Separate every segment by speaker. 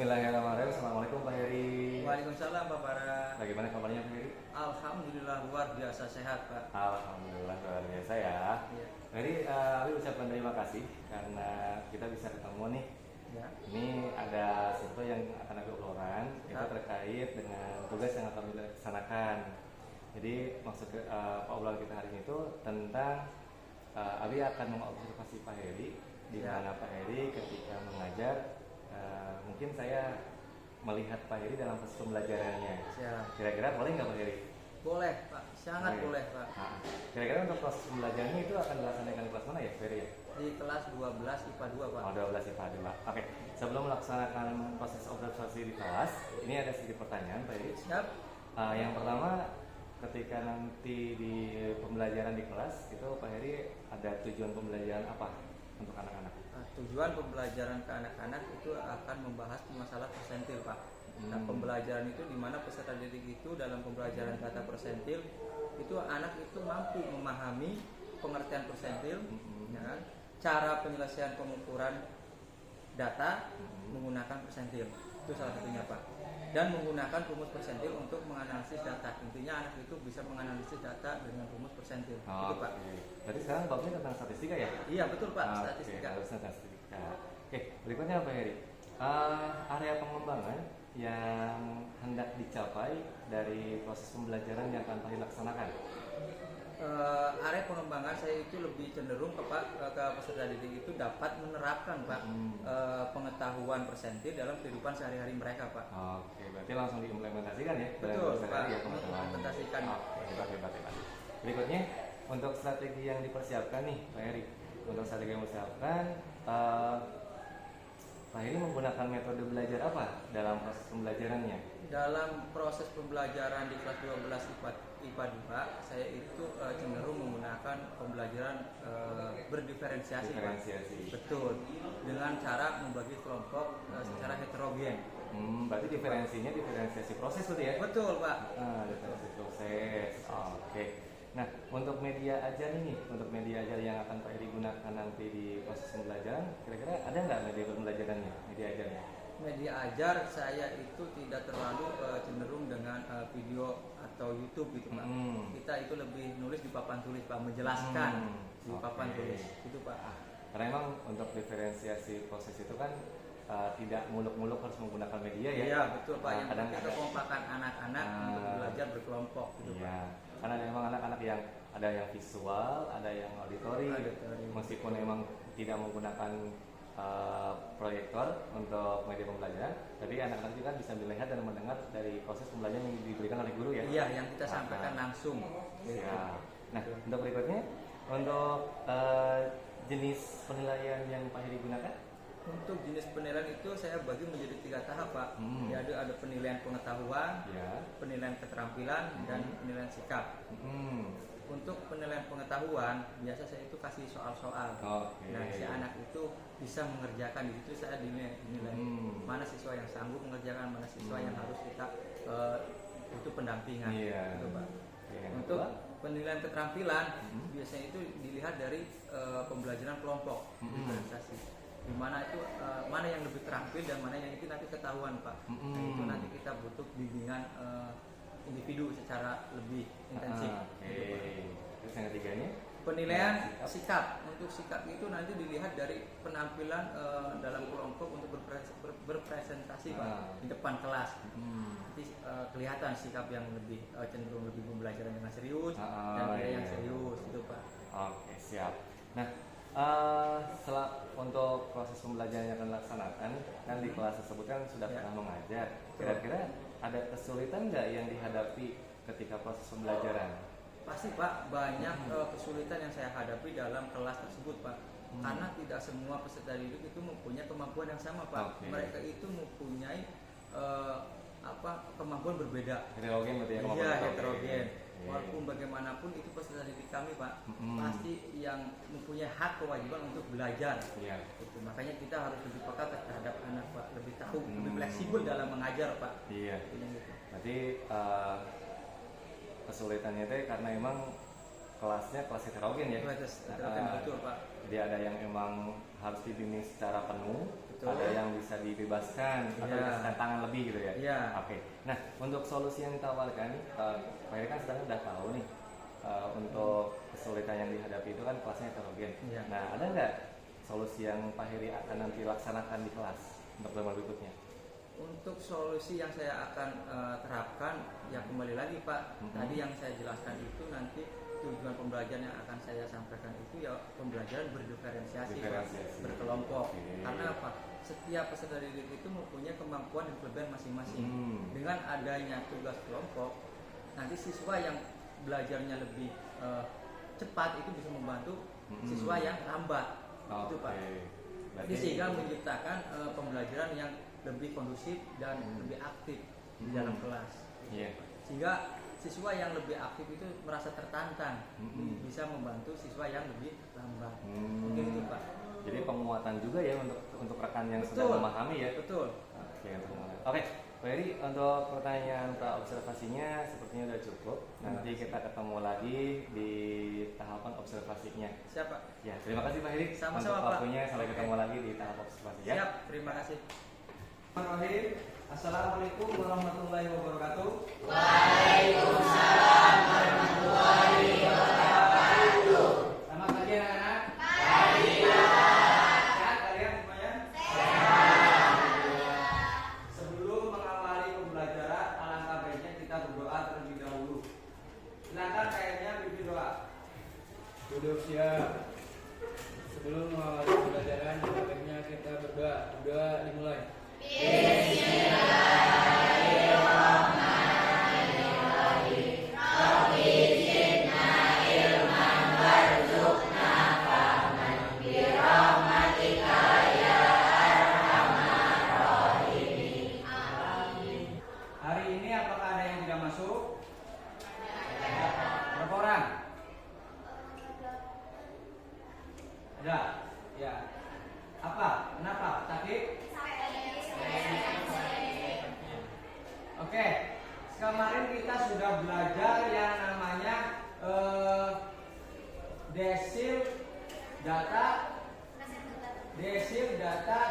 Speaker 1: Bismillahirrahmanirrahim. Assalamualaikum Pak Heri.
Speaker 2: Waalaikumsalam Pak Bara.
Speaker 1: Bagaimana kabarnya Pak Heri?
Speaker 2: Alhamdulillah luar biasa sehat Pak.
Speaker 1: Alhamdulillah luar biasa ya.
Speaker 2: Iya.
Speaker 1: Pak Heri, aku ucapkan terima kasih karena kita bisa ketemu nih.
Speaker 2: Ya.
Speaker 1: Ini ada sesuatu yang akan aku obrolkan, itu terkait dengan tugas yang akan kita laksanakan. Jadi maksud obrolan kita hari ini itu tentang Abi akan mengobservasi Pak Heri di mana Pak Heri ketika mengajar. Mungkin saya melihat Pak Heri dalam proses pembelajarannya.
Speaker 2: Siap.
Speaker 1: Kira-kira boleh nggak Pak Heri?
Speaker 2: Boleh Pak, sangat boleh Pak.
Speaker 1: Kira-kira untuk proses pembelajarannya itu akan dilaksanakan di kelas mana ya Pak Heri ya?
Speaker 2: Di kelas 12 IPA 2 Pak.
Speaker 1: Oh, 12 IPA 2. Oke, sebelum melaksanakan proses observasi di kelas, ini ada sedikit pertanyaan Pak Heri.
Speaker 2: Siap.
Speaker 1: Yang pertama, ketika nanti di pembelajaran di kelas, itu Pak Heri ada tujuan pembelajaran apa untuk anak-anak?
Speaker 2: Tujuan pembelajaran ke anak-anak itu akan membahas masalah persentil Pak. Nah, pembelajaran itu di mana peserta didik itu dalam pembelajaran data persentil itu anak itu mampu memahami pengertian persentil, ya kan? Cara penyelesaian pengukuran data menggunakan persentil. Itu salah satunya Pak. Dan menggunakan rumus persentil untuk menganalisis data. Intinya anak itu bisa menganalisis data dengan rumus persentil. Itu Pak.
Speaker 1: Berarti sekarang babnya tentang statistika ya?
Speaker 2: Iya betul Pak, statistika.
Speaker 1: Statistika. Oke, berikutnya Pak Heri. Area pengembangan yang hendak dicapai dari proses pembelajaran yang akan Pak Heri laksanakan.
Speaker 2: Area pengembangan saya itu lebih cenderung ke peserta didik itu dapat menerapkan Pak pengetahuan persentil dalam kehidupan sehari-hari mereka Pak.
Speaker 1: Oke, berarti langsung diimplementasikan ya?
Speaker 2: Betul Pak,
Speaker 1: ya,
Speaker 2: implementasikan.
Speaker 1: Hebat. Berikutnya untuk strategi yang dipersiapkan nih Pak Heri. Untuk strategi yang dipersiapkan, Pak Heri menggunakan metode belajar apa dalam proses pembelajarannya?
Speaker 2: Dalam proses pembelajaran di kelas 12 IPA 2, saya itu cenderung menggunakan pembelajaran berdiferensiasi.
Speaker 1: Diferensiasi.
Speaker 2: Betul. Dengan cara membagi kelompok secara heterogen.
Speaker 1: Berarti diferensiasi proses betul ya?
Speaker 2: Betul Pak.
Speaker 1: Diferensiasi proses. Oke. Nah, untuk media ajar ini, untuk media ajar yang akan Pak Heri gunakan nanti di proses pembelajaran, kira-kira ada nggak media pembelajarannya, media ajarnya?
Speaker 2: Media ajar saya itu tidak terlalu cenderung dengan video atau YouTube gitu Pak. Kita itu lebih nulis di papan tulis Pak, menjelaskan di papan tulis itu Pak.
Speaker 1: Karena memang untuk diferensiasi proses itu kan tidak muluk-muluk harus menggunakan media ya.
Speaker 2: Iya betul Pak. Yang
Speaker 1: kadang
Speaker 2: penting kekompakan anak-anak untuk belajar berkelompok gitu Pak.
Speaker 1: Karena memang anak-anak yang ada yang visual, ada yang auditori. Meskipun memang tidak menggunakan proyektor untuk media pembelajaran, tapi anak-anak juga bisa melihat dan mendengar dari proses pembelajaran yang diberikan oleh guru ya.
Speaker 2: Iya, yang kita sampaikan langsung.
Speaker 1: Ya. Nah, untuk berikutnya, untuk jenis penilaian yang Pak Heri gunakan?
Speaker 2: Untuk jenis penilaian itu saya bagi menjadi 3 tahap Pak. Ya, ada penilaian pengetahuan, penilaian keterampilan, dan penilaian sikap. Untuk penilaian pengetahuan, biasa saya itu kasih soal-soal. Nah, si anak itu bisa mengerjakan, di situ saya dinilai mana siswa yang sanggup mengerjakan, mana siswa yang harus kita butuh pendampingan. Gitu, Pak. Untuk penilaian keterampilan, biasanya itu dilihat dari pembelajaran kelompok, diferensiasi. Di mana itu mana yang lebih terampil dan mana yang itu nanti ketahuan Pak. Nah, itu nanti kita butuh bimbingan individu secara lebih intensif.
Speaker 1: Terus yang ketiganya?
Speaker 2: Penilaian sikap. Untuk sikap itu nanti dilihat dari penampilan dalam kelompok untuk berpresentasi Pak di depan kelas. Nanti kelihatan sikap yang lebih cenderung lebih pembelajaran dengan serius dan yang serius itu Pak.
Speaker 1: Oke, siap. Nah, setelah untuk proses pembelajaran yang akan dilaksanakan kan di kelas tersebut kan sudah pernah mengajar. Kira-kira ada kesulitan nggak yang dihadapi ketika proses pembelajaran?
Speaker 2: Pasti Pak, banyak kesulitan yang saya hadapi dalam kelas tersebut Pak. Karena tidak semua peserta didik itu mempunyai kemampuan yang sama Pak. Mereka itu mempunyai kemampuan berbeda.
Speaker 1: Heterogen berarti ya?
Speaker 2: Iya, heterogen. Walaupun bagaimanapun itu peserta didik kami Pak, pasti yang mempunyai hak kewajiban untuk belajar. Gitu. Makanya kita harus lebih peka terhadap anak Pak, lebih tahu, lebih fleksibel dalam mengajar Pak.
Speaker 1: Iya.
Speaker 2: Gitu.
Speaker 1: Berarti kesulitannya itu karena emang kelasnya kelas heterogen ya.
Speaker 2: Heterogen betul Pak.
Speaker 1: Jadi ada yang emang harus dibimbing secara penuh,
Speaker 2: betul.
Speaker 1: Ada yang bisa dibebaskan atau dikasih tangan lebih gitu ya.
Speaker 2: Iya.
Speaker 1: Oke. Nah, untuk solusi yang ditawarkan, Pak Heri kan sekarang udah tahu nih untuk kesulitan yang dihadapi itu kan kelasnya heterogen.
Speaker 2: Iya.
Speaker 1: Nah, ada nggak solusi yang Pak Heri akan nanti laksanakan di kelas untuk pertemuan berikutnya?
Speaker 2: Untuk solusi yang saya akan terapkan, ya kembali lagi Pak, tadi yang saya jelaskan itu nanti tujuan pembelajaran yang akan saya sampaikan itu ya pembelajaran berdiferensiasi, berkelompok. Karena apa? Setiap peserta didik itu mempunyai kemampuan dan kelebihan masing-masing. Dengan adanya tugas kelompok, nanti siswa yang belajarnya lebih cepat itu bisa membantu siswa yang lambat, itu Pak. Jadi sehingga menciptakan pembelajaran yang lebih kondusif dan lebih aktif di dalam kelas. Sehingga siswa yang lebih aktif itu merasa tertantang, bisa membantu siswa yang lebih lambat. Mungkin itu Pak.
Speaker 1: Jadi penguatan juga ya untuk rekan yang sudah memahami ya.
Speaker 2: Betul.
Speaker 1: Oke, Pak Heri, untuk pertanyaan observasinya sepertinya sudah cukup. Nanti kita ketemu lagi di tahapan observasinya.
Speaker 2: Siapa?
Speaker 1: Ya, terima kasih Pak Heri.
Speaker 2: Sama-sama
Speaker 1: untuk
Speaker 2: Pak.
Speaker 1: Waktunya sampai ketemu lagi di tahap observasi ya.
Speaker 2: Siap, terima kasih. Assalamualaikum warahmatullahi wabarakatuh.
Speaker 3: Waalaikumsalam warahmatullahi wabarakatuh.
Speaker 2: Selamat pagi anak-anak.
Speaker 3: Pagi Pak.
Speaker 2: Sehat kalian semuanya?
Speaker 3: Sehat.
Speaker 2: Sebelum mengawali pembelajaran, alangkah baiknya kita berdoa terlebih dahulu. Silakan kayaknya pimpin doa.
Speaker 4: Duduk siap. Sebelum mengawali pembelajaran, baiknya kita berdoa. Doa dimulai.
Speaker 3: Bismillahirrahmanirrahim. Rabbi zidna ilman warzuqna fahman birahmatika ya arhamar rahimin. Amin.
Speaker 2: Hari ini apakah ada yang tidak masuk? Berapa orang? Ada? Ya. Apa? Kenapa? Sakit? Oke. Kemarin kita sudah belajar yang namanya desil data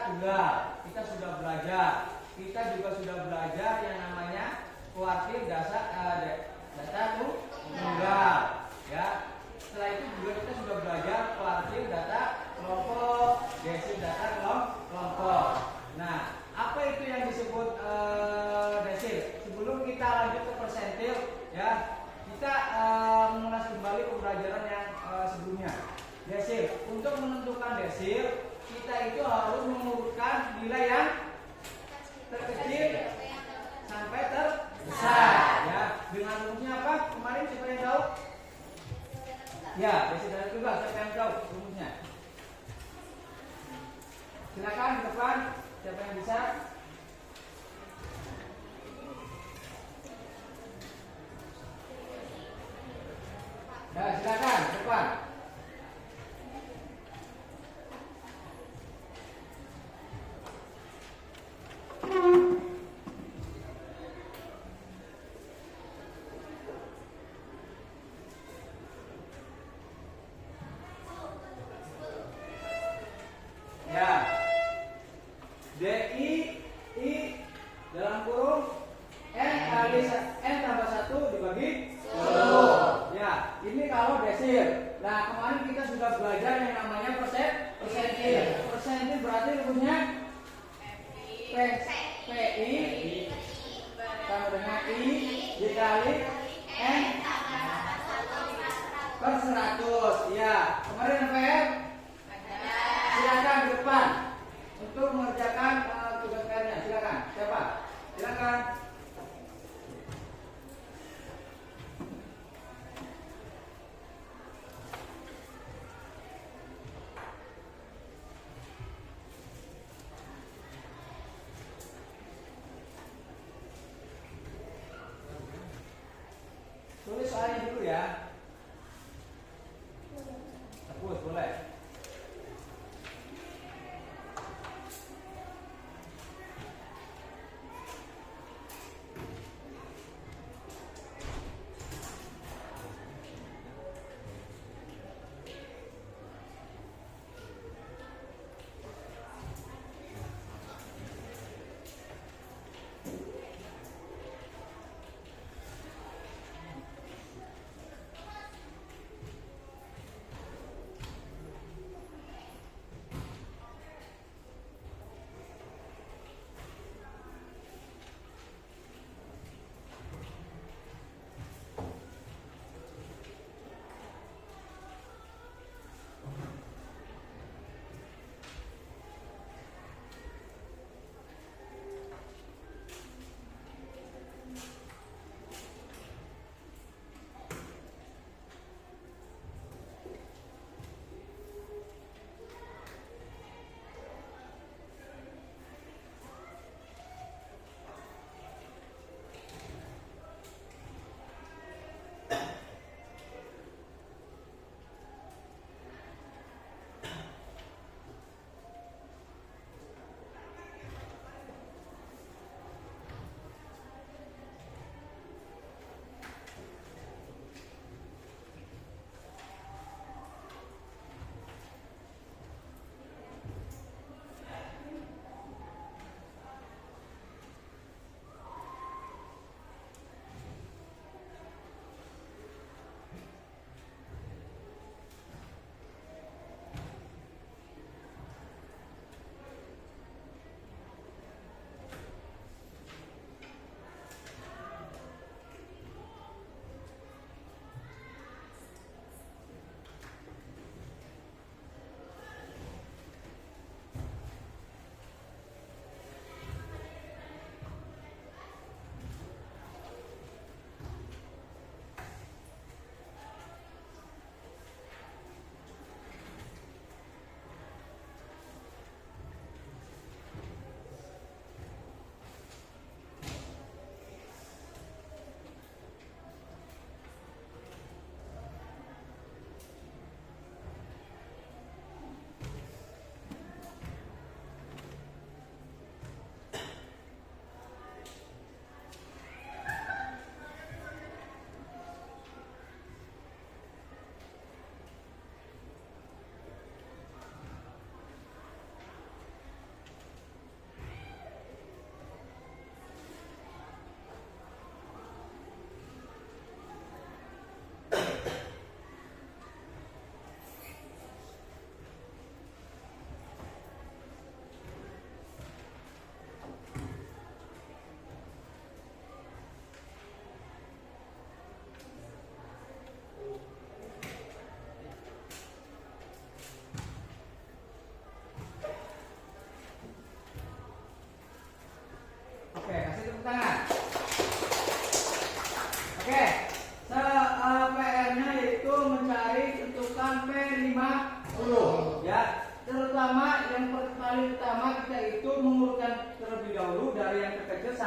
Speaker 2: tunggal. Kita sudah belajar. Kita juga sudah belajar yang namanya kuartil data tunggal. Ya. Setelah itu juga kita sudah belajar kuartil data kelompok, desil data kelompok. Nah, apa itu yang disebut desil? Sebelum kita lanjut ke persentil, ya, kita mengulas kembali pembelajaran yang sebelumnya. Desil. Untuk menentukan desil, kita itu harus mengurutkan nilai yang terkecil sampai terbesar. Ya, dengan rumusnya apa? Kemarin siapa yang tahu? Ya, desil data tunggal. Siapa yang tahu rumusnya? Silakan di depan. Siapa yang bisa? Ya, silakan di depan. Ya. DI I dalam kurung N kali N tambah 1 dibagi 10. Ya, ini kalau desil. Nah, kemarin kita sudah belajar yang namanya persentil. Persentil berarti rumusnya PI sama dengan I dikali N per 100. Ya, kemarin PR silakan di depan untuk mengerjakan tugas PR-nya. Silakan. Siapa? Silakan. Tulis soalnya dulu ya. Hapus boleh.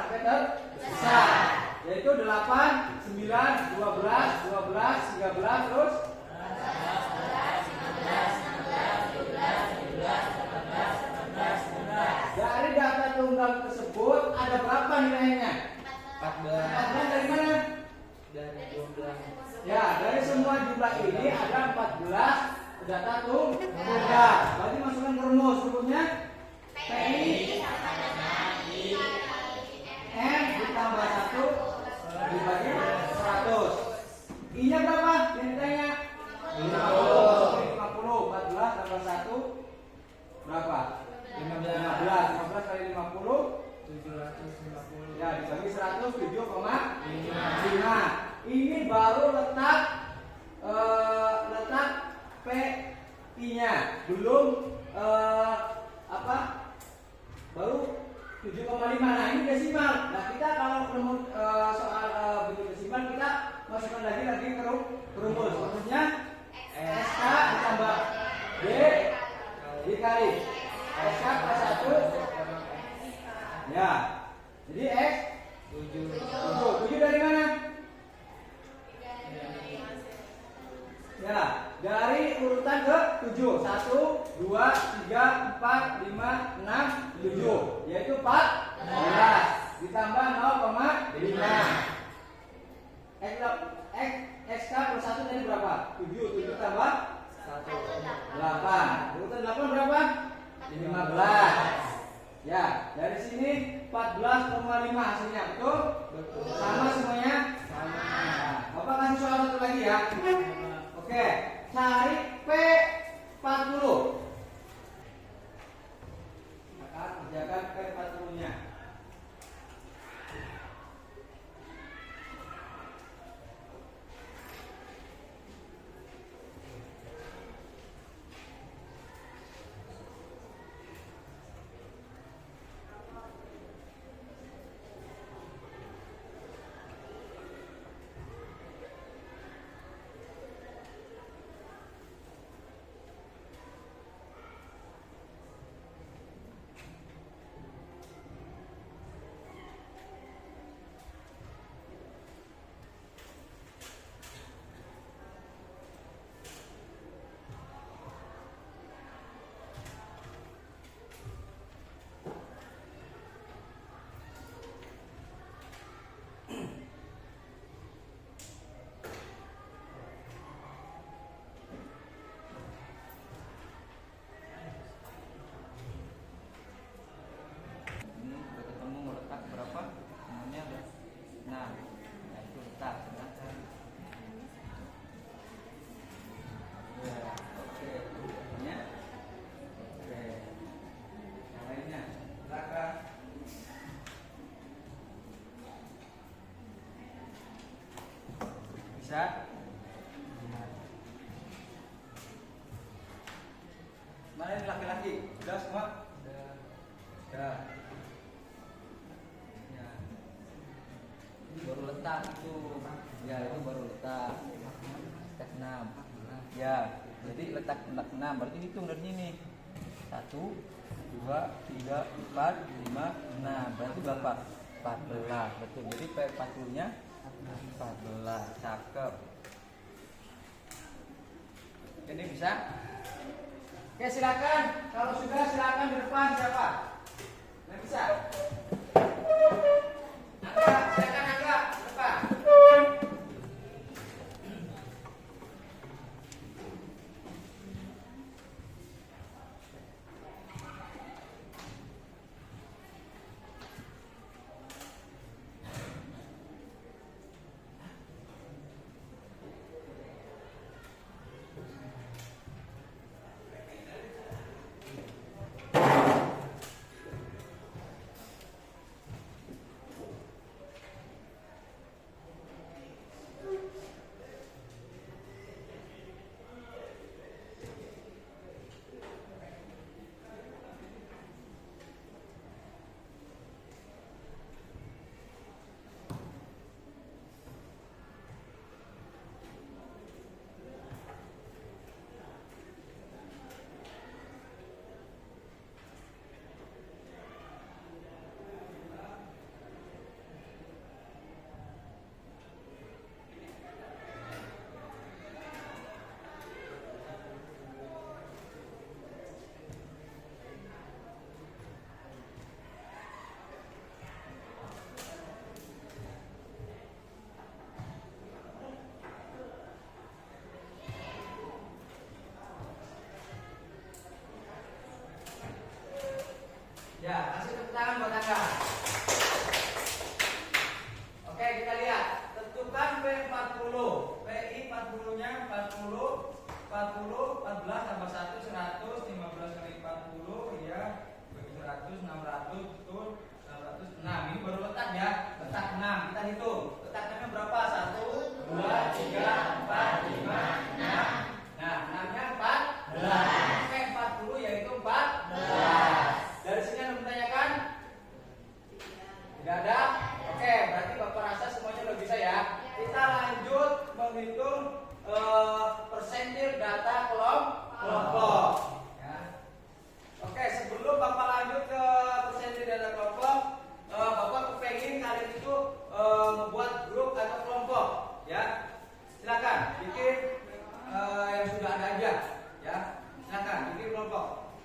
Speaker 4: sampai terbesar, yaitu 8, 9, 12, 12, 13, terus 14, dari data tunggal tersebut ada berapa nilainya? 14. 14 dari mana? Dari jumlah. Ya, dari semua jumlah ini ada 14 data tunggal. Berarti masukkan ke rumus. Rumusnya PI N ditambah 1 dibagi 100. I-nya berapa? Yang ditanya 50. 14 tambah 1 berapa? 15. 15 kali 50 750. Ya, dibagi 100 7,5. Ini baru letak PI-nya, belum baru 7,5. Nah, ini desimal. Nah, kita kalau soal bentuk desimal kita masukkan lagi ke rumus. Maksudnya SK ditambah D dikali SK plus 1. Ya. Jadi X 7 dari mana? Ya, dari urutan ke 7. 1, 2, 3, 4, 5, 6, 7. Yaitu 14 ditambah 0,5. XK plus 1 tadi berapa? 7 tambah 1 8. Urutan 8 berapa? 15. Ya, dari sini 14,5 hasilnya. Betul? Betul. Sama semuanya? Sama. Nah, Bapak kasih soal satu lagi ya. Oke, cari P40. Maka kerjakan P40-nya. Bisa? Mana ini laki-laki? Sudah semua? Sudah. Ya. Ini baru letak itu. Ya, itu baru letak. Letak 6. Ya, jadi letak 6. Berarti hitung dari sini. 1, 2, 3, 4, 5, 6. Berarti berapa? 14. Betul. Jadi P40-nya 14. Cakep. Ini bisa? Oke, silakan. Kalau sudah silakan di depan siapa? Yang bisa? Angga, silakan Angga, di depan. 500, 600, betul. 606. Ini baru letak ya. Letak 6. Kita hitung. Letaknya berapa? 1, 2, 3, 4, 5, 6. Nah, 6-nya 14. Oke, 40 yaitu 14. Dari sini Anda menanyakan? Tidak ada? Oke, berarti Bapak rasa semuanya udah bisa ya. Kita lanjut menghitung persentil data kelompok. Ya. Oke, sebelum Bapak lanjut ke persentil data kelompok, Bapak kepengen kalian itu membuat grup atau kelompok, ya. Silakan bikin yang sudah ada aja, ya. Silakan bikin kelompok.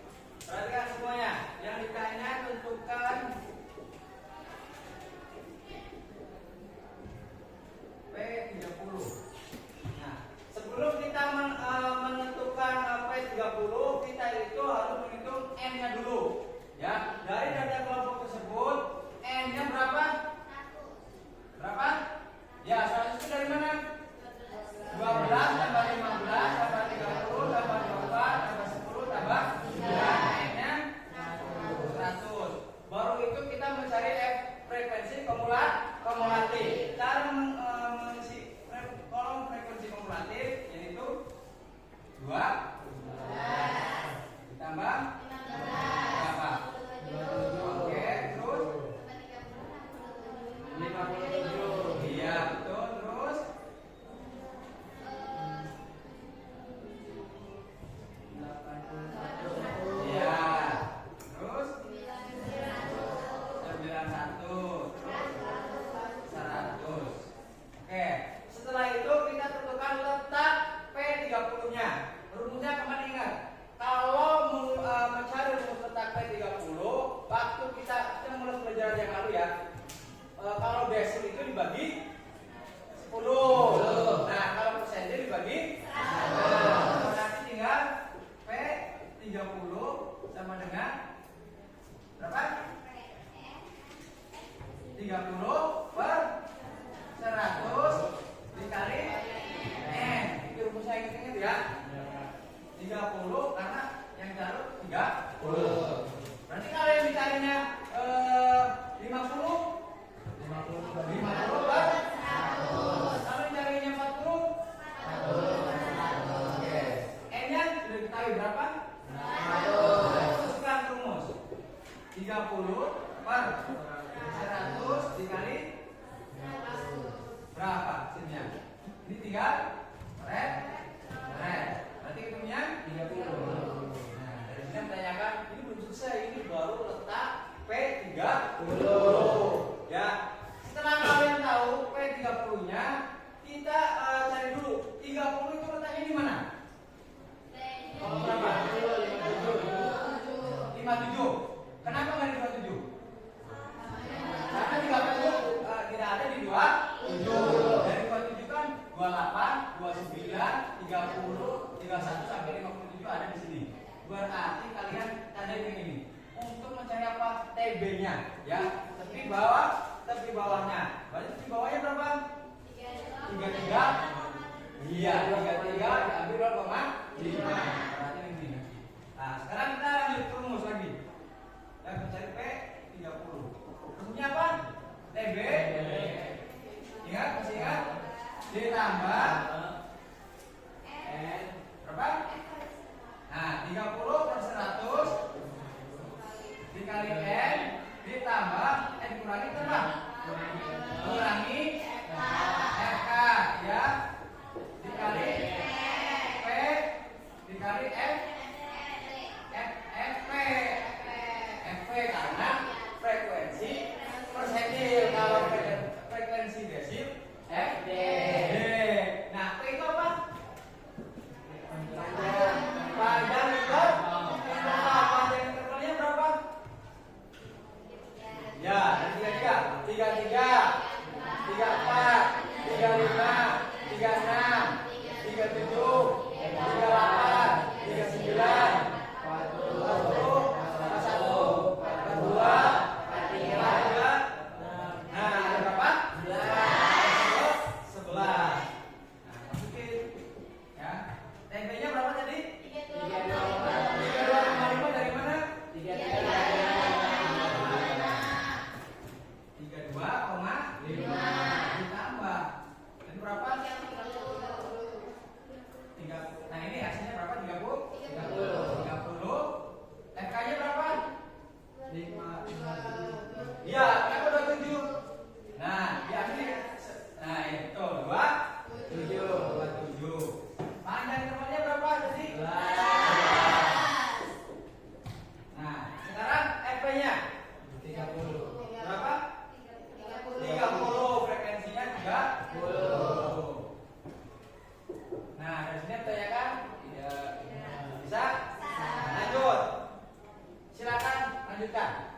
Speaker 4: Perhatikan semuanya. Yang ditanya tentukan P30. Nah, sebelum kita menentukan P30, kita itu harus menghitung N-nya dulu. Ya, dari data kelompok tersebut N-nya berapa? Berapa? Ya, 100 itu dari mana? 12 tambah 15 tambah 30 tambah 24 tambah 10 tambah 9. N-nya 100. Baru itu kita mencari frekuensi kumulatif. Cara mengisi kolom frekuensi kumulatif yaitu 2 ditambah berapa? Oke, terus 57. Iya, betul. Terus iya. Terus 91. Terus 100. Oke, setelah itu kita tentukan letak P30-nya. Rumusnya kemana ingat? Kalau mencari rumus letak P30, waktu kita mulai pelajaran yang lalu ya. Kalau desil itu dibagi 10. Nah, kalau persentil dibagi 1. Nanti tinggal P30 sama dengan berapa? 30 per 100 dikali N. Itu rumusnya ingat-ingat ya. 30 karena yang taruh 30. Berarti kalau yang dicarinya 50 per 100. Kalau yang carinya 40 Oke. N-nya sudah diketahui berapa? 100. Masukkan rumus 30 per 100 dikali berapa sininya? Ini 3 red. Berarti ketemunya 30. Nah, dari sini menanyakan ini belum selesai, ini baru letak P30. Ya. Setelah kalian tahu P30-nya, kita cari dulu 30 itu letaknya di mana? Berapa? 57. Kenapa nggak di 27? Karena 30 tidak ada di 27. Dari 27 kan 28, 29, 30, 31 sampai 57 ada di sini. Berarti kalian tandain ini. Untuk mencari apa? TB-nya, ya. Tepi bawahnya. Berarti tepi bawahnya berapa? 33. Iya, 33 diambil 2,5. Berarti ini. Nah, sekarang kita lanjut ke rumus lagi. Dan mencari P30. Rumusnya apa? TB. Ingat, masih ingat? Ditambah N berapa? Nah, 30 per 100 dikali N ditambah N dikurangi berapa? Kurangi FK, ya. Dikali P dikali FP karena frekuensi persentil. Kalau frekuensi desil FD. Nah, P itu apa? Panjang meter. Panjang intervalnya berapa? Ya, 33, 34, 35, 36, 37, 38, 39, 40, 41, 42, 43. Nah, ada berapa? 11. Nah, masukin. Ya. TB-nya berapa tadi? 32,5 dari mana? 33. 2,5 ditambah. Ini berapa? 30. Nah, ini hasilnya berapa? 30. FK-nya berapa? 5. Iya, kenapa 27? Nah, diambil. Nah, itu 27. Panjang intervalnya berapa? Jadi 11. Nah, sekarang FP-nya 30. Berapa? 30. Frekuensinya 30. Nah, dari sini pertanyakan? Tidak. Bisa? Lanjut. Silakan lanjutkan.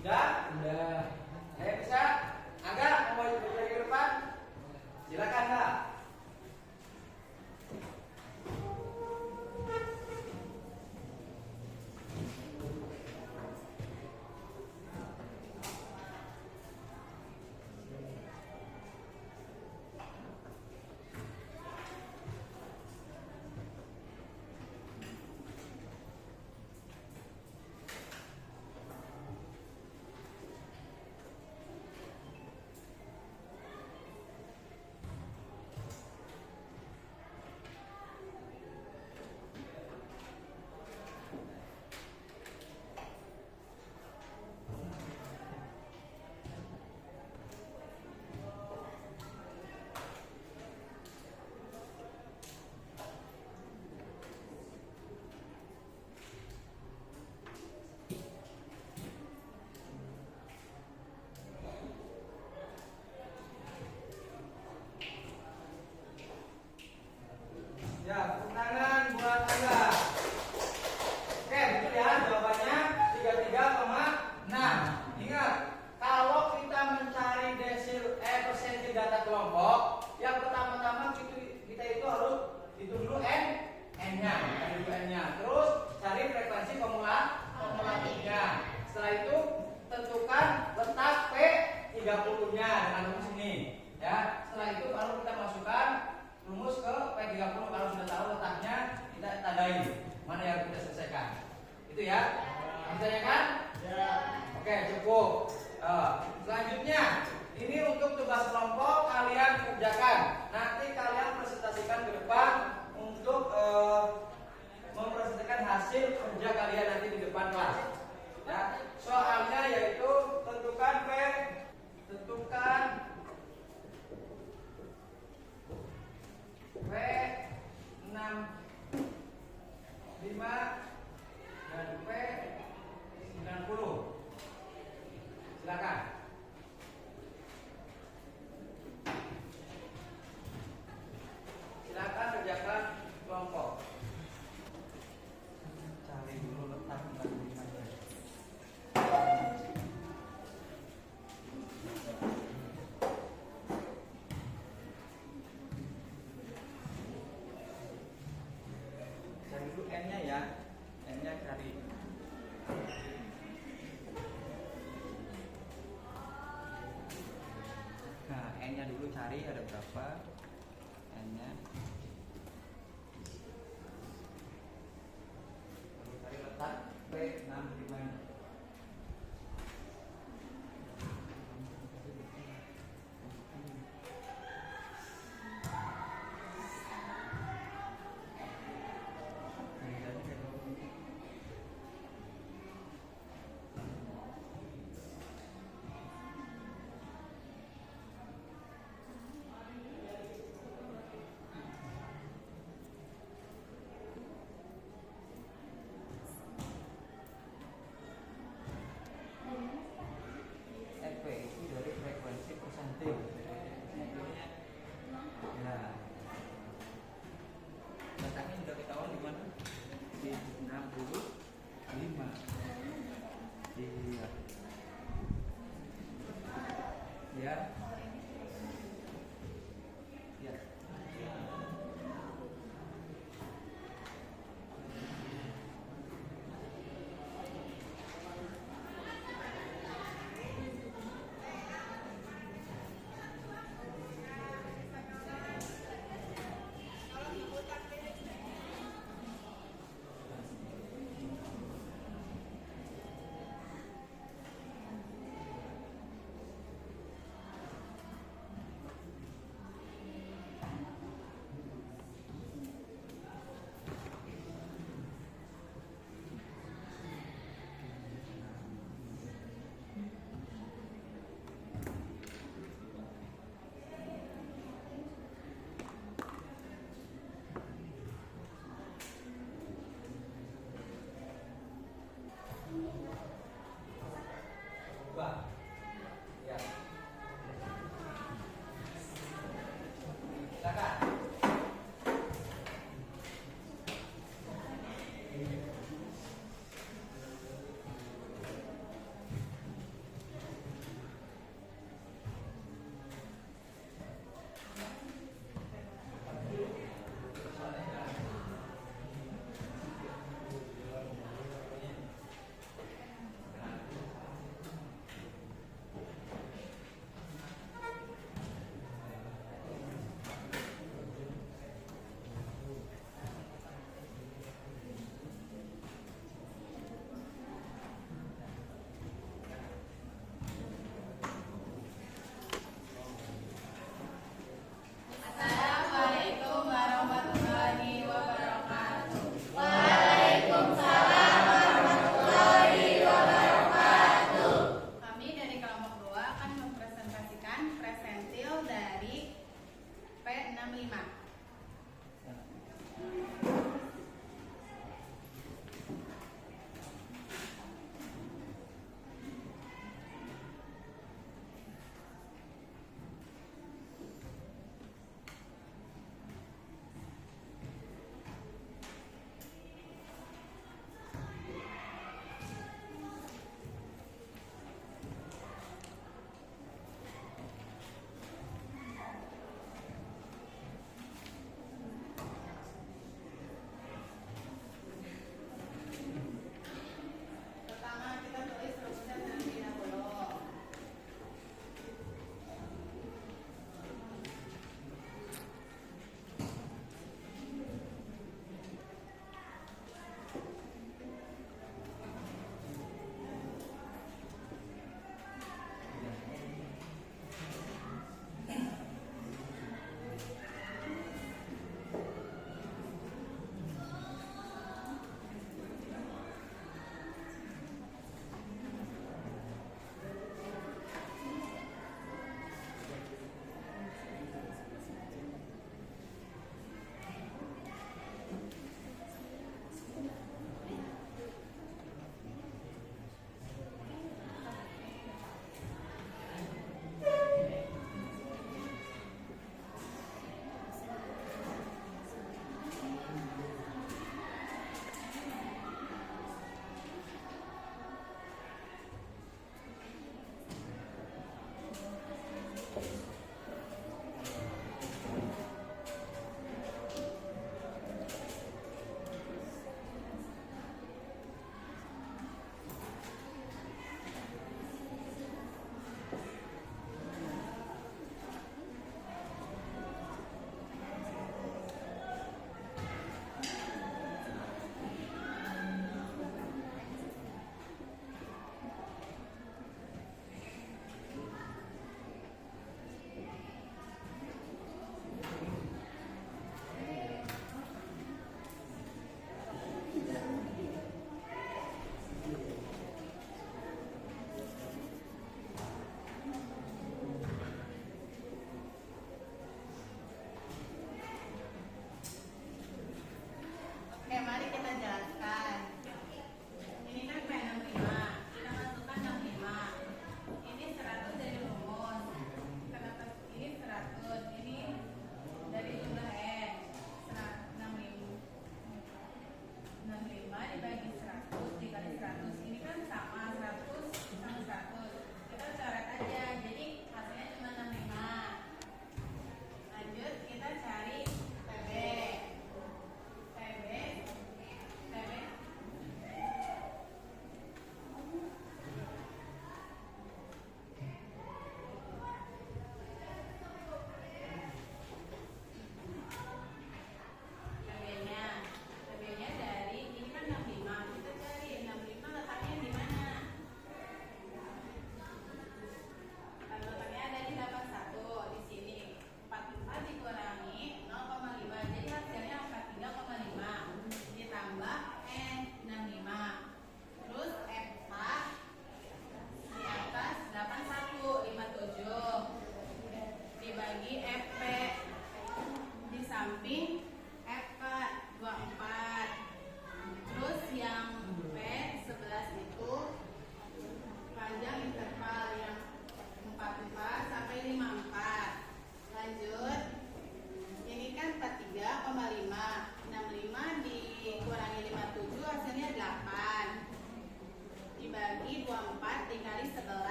Speaker 4: Sudah? Sudah. Saya bisa? Angga mau belajar ke depan? Silakan, Kak. Ya, tepuk tangan buat Angga. Oke, betul ya jawabannya 33,6. Ingat, kalau kita mencari persentase data kelompok, yang pertama-tama kita itu harus hitung dulu n-nya, terus cari frekuensi formulatiknya. Setelah itu tentukan letak P30-nya dengan rumus ini. Ya, setelah itu baru kita masukkan rumus ke P30. Kalau sudah tahu letaknya, kita tandai mana yang kita selesaikan. Itu ya. Ditanyakan? Ya. Oke, cukup. Selanjutnya, ini untuk tugas kelompok kalian kerjakan. Nanti kalian presentasikan ke depan untuk mempresentasikan hasil kerja kalian nanti di depan kelas. Ya. Soalnya yaitu tentukan P65 dan P90. Silakan. Silakan kerjakan kelompok.
Speaker 2: hari ada berapa N-nya. Lalu cari letak P6 di mana.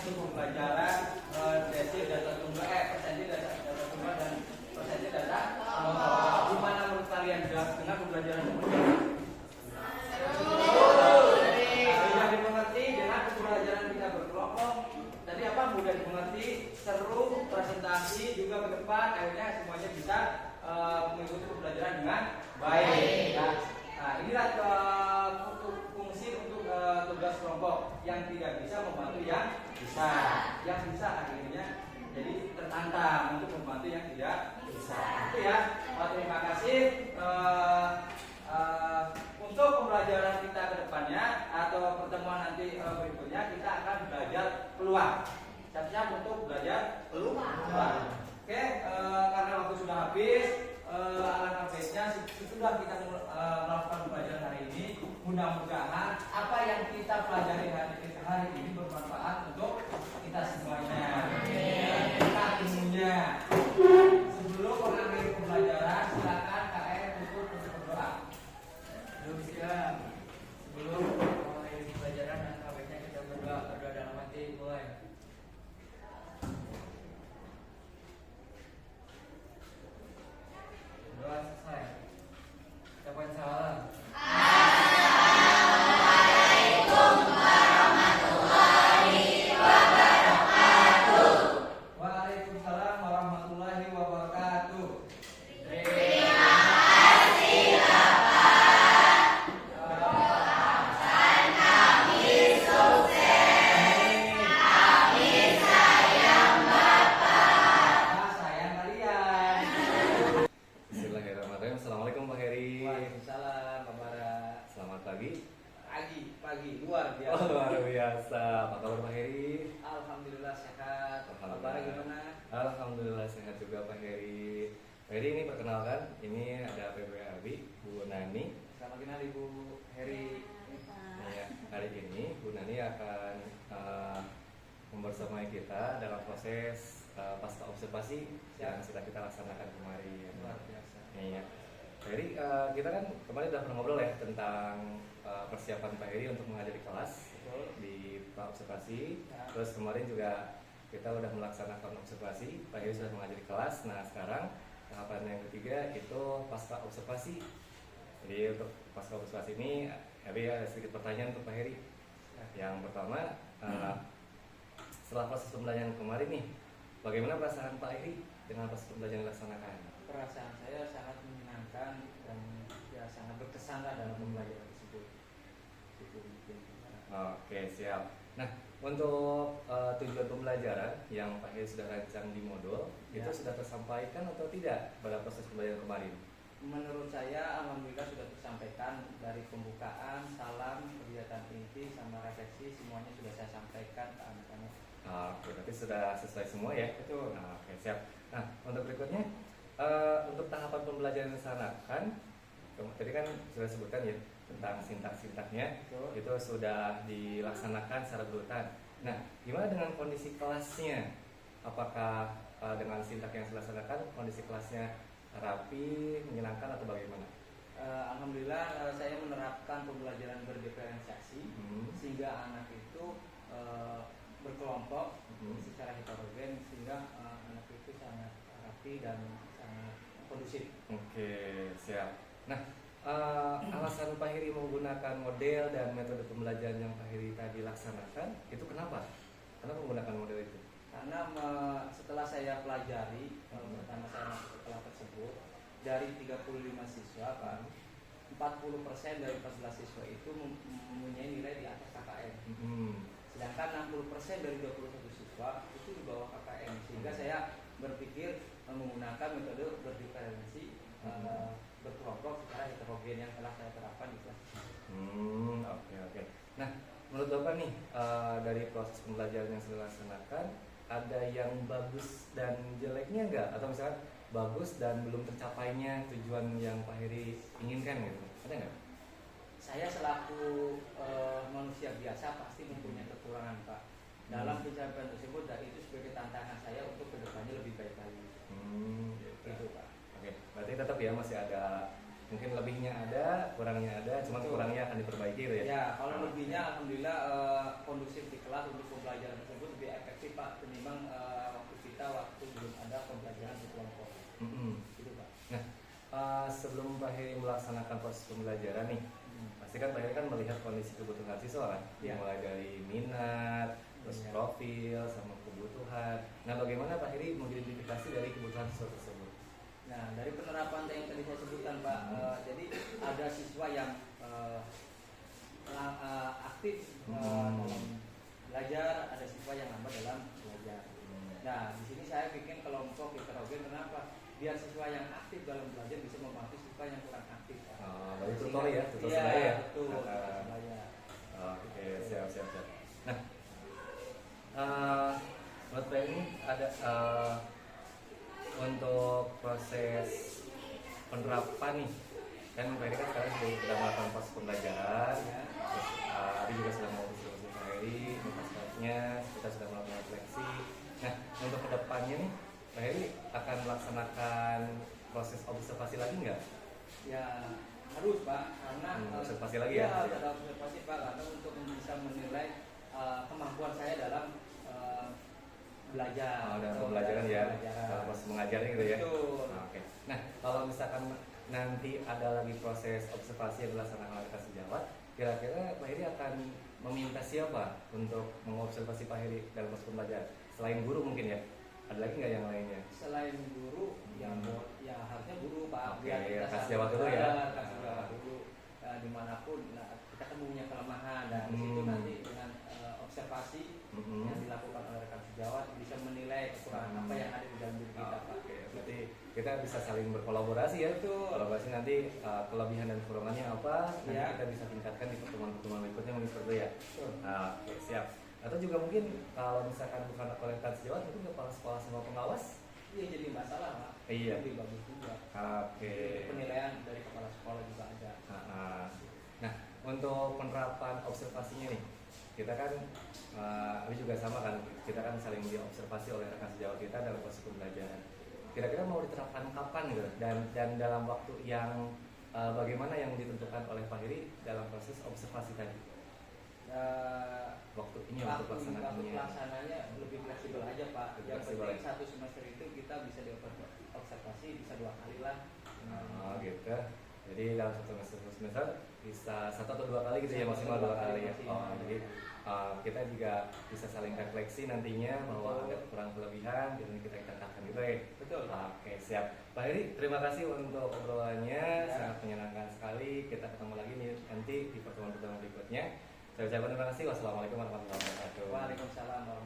Speaker 4: untuk pembelajaran desib data tunggal, persentil data tunggal dan persentil data kelompok. Gimana menurut kalian dengan pembelajaran seperti ini? Sudah dimengerti dengan pembelajaran kita berkelompok. Tadi apa? Mudah dimengerti, seru, presentasi juga ke depan. Akhirnya semuanya bisa mengikuti pembelajaran dengan baik. Nah, inilah fungsi untuk tugas kelompok. Yang tidak bisa membantu yang bisa. Yang bisa akhirnya jadi tertantang untuk membantu yang tidak bisa. Itu ya. Terima kasih. Untuk pembelajaran kita ke depannya atau pertemuan nanti berikutnya kita akan belajar peluang. Siap-siap untuk belajar peluang. Oke, karena waktu sudah habis, alangkah baiknya sudah kita melakukan pembelajaran hari ini. Mudah-mudahan apa yang kita pelajari hari ini bermanfaat untuk kita semuanya. Kita ilmunya. Sebelum mengakhiri pembelajaran, silakan KR untuk berdoa. Sebelum mengakhiri pembelajaran, alangkah baiknya kita berdoa dalam hati. Mulai. Doa selesai. Ucapan salam.
Speaker 3: Assalamualaikum warahmatullahi wabarakatuh.
Speaker 4: Waalaikumsalam warahmatullahi wabarakatuh.
Speaker 3: Terima kasih Bapak. Doakan kami sukses. Kami sayang Bapak.
Speaker 4: Sayang kalian.
Speaker 1: Bismillahirrahmanirrahim. Assalamualaikum Pak Heri.
Speaker 4: Waalaikumsalam Pak Bara.
Speaker 1: Selamat pagi.
Speaker 4: Pagi luar biasa.
Speaker 1: Oh, luar biasa. Apa kabar Pak Heri?
Speaker 4: Alhamdulillah sehat. Pak Bara gimana?
Speaker 1: Alhamdulillah sehat juga Pak Heri. Pak Heri, ini perkenalkan, ini ada PB Abi, Bu Nani.
Speaker 4: Selamat kenal Ibu Heri.
Speaker 1: Ya, hari ini Bu Nani akan membersamai kita dalam proses pasca observasi yang sudah kita laksanakan kemarin.
Speaker 4: Luar biasa.
Speaker 1: Iya. Pak Heri, kita kan kemarin sudah pernah ngobrol ya tentang persiapan Pak Heri untuk mengajar di kelas.
Speaker 4: Betul.
Speaker 1: Di observasi.
Speaker 4: Ya.
Speaker 1: Terus kemarin juga kita sudah melaksanakan observasi, Pak Heri sudah mengajar di kelas. Nah, sekarang tahapan yang ketiga itu pasca observasi. Jadi untuk pasca observasi ini ada sedikit pertanyaan untuk Pak Heri. Yang pertama, setelah proses pembelajaran kemarin nih, bagaimana perasaan Pak Heri dengan proses pembelajaran yang dilaksanakan?
Speaker 4: Perasaan saya sangat menyenangkan dan ya sangat berkesan lah dalam pembelajaran tersebut.
Speaker 1: Oke, siap. Nah, untuk tujuan pembelajaran yang Pak Heri sudah rancang di modul,
Speaker 4: Ya.
Speaker 1: itu sudah tersampaikan atau tidak pada proses pembelajaran kemarin?
Speaker 4: Menurut saya alhamdulillah sudah tersampaikan dari pembukaan, salam, kegiatan inti sama refleksi semuanya sudah saya sampaikan ke anak-anak.
Speaker 1: Oke, berarti sudah sesuai semua ya?
Speaker 4: Betul.
Speaker 1: Nah, oke, siap. Nah, untuk berikutnya, untuk tahapan pembelajaran yang dilaksanakan, tadi kan sudah sebutkan ya tentang sintak-sintaknya,
Speaker 4: Betul.
Speaker 1: itu sudah dilaksanakan secara berurutan. Nah, gimana dengan kondisi kelasnya? Apakah dengan sintak yang dilaksanakan, kondisi kelasnya rapi, menyenangkan atau bagaimana?
Speaker 4: Alhamdulillah saya menerapkan pembelajaran berdiferensiasi sehingga anak itu berkelompok secara heterogen sehingga anak itu sangat rapi dan sangat kondusif.
Speaker 1: Oke, siap. Nah, alasan Pak Heri menggunakan model dan metode pembelajaran yang Pak Heri tadi laksanakan itu kenapa? Kenapa menggunakan model itu?
Speaker 4: Karena setelah saya pelajari pertama saya masuk ke kelas tersebut dari 35 siswa Pak, 40% dari 14 siswa itu mempunyai nilai di atas KKM. Sedangkan 60% dari 21 siswa itu di bawah KKM. Sehingga saya berpikir menggunakan metode berdiferensi berkelompok secara heterogen yang telah saya terapkan di kelas.
Speaker 1: Oke. Nah, menurut Bapak nih dari proses pembelajaran yang sudah dilaksanakan, ada yang bagus dan jeleknya enggak? Atau misalnya bagus dan belum tercapainya tujuan yang Pak Heri inginkan gitu? Ada nggak?
Speaker 4: Saya selaku manusia biasa pasti mempunyai kekurangan Pak. Dalam pencapaian tersebut dan itu sebagai tantangan saya untuk kedepannya lebih baik lagi. Gitu Pak.
Speaker 1: Oke, berarti tetap ya masih ada mungkin lebihnya ada, kurangnya ada, cuma kurangnya akan diperbaiki gitu ya?
Speaker 4: Ya, kalau lebihnya alhamdulillah kondusif di kelas untuk pembelajaran tersebut lebih
Speaker 1: proses pembelajaran nih, pasti kan Pak Heri kan melihat kondisi kebutuhan siswa kan, mulai dari minat, terus profil, sama kebutuhan. Nah, bagaimana Pak Heri mengidentifikasi dari kebutuhan siswa tersebut?
Speaker 2: Nah, dari penerapan yang tadi saya sebutkan Pak, jadi ada siswa yang aktif dalam belajar, ada siswa yang lambat dalam belajar. Nah, di sini saya bikin kelompok heterogen. Kenapa? Biar siswa yang aktif dalam belajar bisa membantu siswa yang kurang aktif.
Speaker 1: Baru tutor ya, tutor
Speaker 2: iya,
Speaker 1: sebaya ya.
Speaker 2: Betul, tutor sebaya.
Speaker 1: Oke, siap. Nah, buat Pak ini ada untuk proses penerapan nih, kan Pak Heri kan sekarang sudah melakukan proses pembelajaran, terus Abi juga sedang mau diskusi Pak Heri, pascanya kita sudah melakukan refleksi. Nah, untuk kedepannya nih, Pak Heri akan melaksanakan proses observasi lagi nggak?
Speaker 2: Ya harus Pak, karena
Speaker 1: observasi lagi ya?
Speaker 2: Ada observasi Pak, karena untuk bisa menilai kemampuan saya dalam belajar.
Speaker 1: Dalam pembelajaran ya, dalam proses mengajarnya gitu ya.
Speaker 2: Betul.
Speaker 1: Oke. Nah, kalau misalkan nanti ada lagi proses observasi yang dilaksanakan oleh Kak Sejawat, kira-kira Pak Heri akan meminta siapa untuk mengobservasi Pak Heri dalam proses pembelajaran? Selain guru mungkin ya? Ada lagi nggak yang lainnya?
Speaker 2: Selain guru, ya harusnya guru Pak.
Speaker 1: Oke,
Speaker 2: Biar kita
Speaker 1: Kak Sejawat dulu ya.
Speaker 2: Kak Sejawat dulu. Dimanapun, kita kan punya kelemahan, dan di situ nanti dengan observasi yang dilakukan oleh rekan sejawat bisa menilai kekurangan apa yang ada di dalam diri kita Pak.
Speaker 1: Oke, berarti kita bisa saling berkolaborasi ya. Kolaborasi nanti kelebihan dan kekurangannya apa, nanti kita bisa tingkatkan di pertemuan-pertemuan berikutnya mungkin seperti itu ya. Oke, siap. Atau juga mungkin kalau misalkan bukan oleh rekan sejawat, mungkin kepala sekolah sama pengawas.
Speaker 2: Iya, jadi masalah Pak.
Speaker 1: Iya.
Speaker 2: Lebih bagus juga.
Speaker 1: Oke.
Speaker 2: Penilaian dari kepala sekolah juga ada.
Speaker 1: Nah, untuk penerapan observasinya nih, kita kan ini juga sama kan, kita kan saling diobservasi oleh rekan sejawat kita dalam proses pembelajaran. Kira-kira mau diterapkan kapan gitu, dan dalam waktu yang bagaimana yang ditentukan oleh Pak Heri dalam proses observasi tadi? Waktu
Speaker 2: pelaksananya lebih fleksibel aja Pak. Yang penting satu semester itu kita bisa diobservasi bisa 2 kali lah.
Speaker 1: Gitu. Jadi dalam satu semester bisa 1 atau 2 kali gitu ya, maksimal 2 kali ya. Jadi kita juga bisa saling refleksi nantinya bahwa ada kurang kelebihan, jadi kita katakan gitu ya.
Speaker 2: Betul.
Speaker 1: Oke, siap. Pak Heri, terima kasih untuk obrolannya, sangat menyenangkan sekali. Kita ketemu lagi nih nanti di pertemuan-pertemuan berikutnya. Saya ucapkan terima kasih. Wassalamualaikum warahmatullahi wabarakatuh.
Speaker 2: Waalaikumsalam.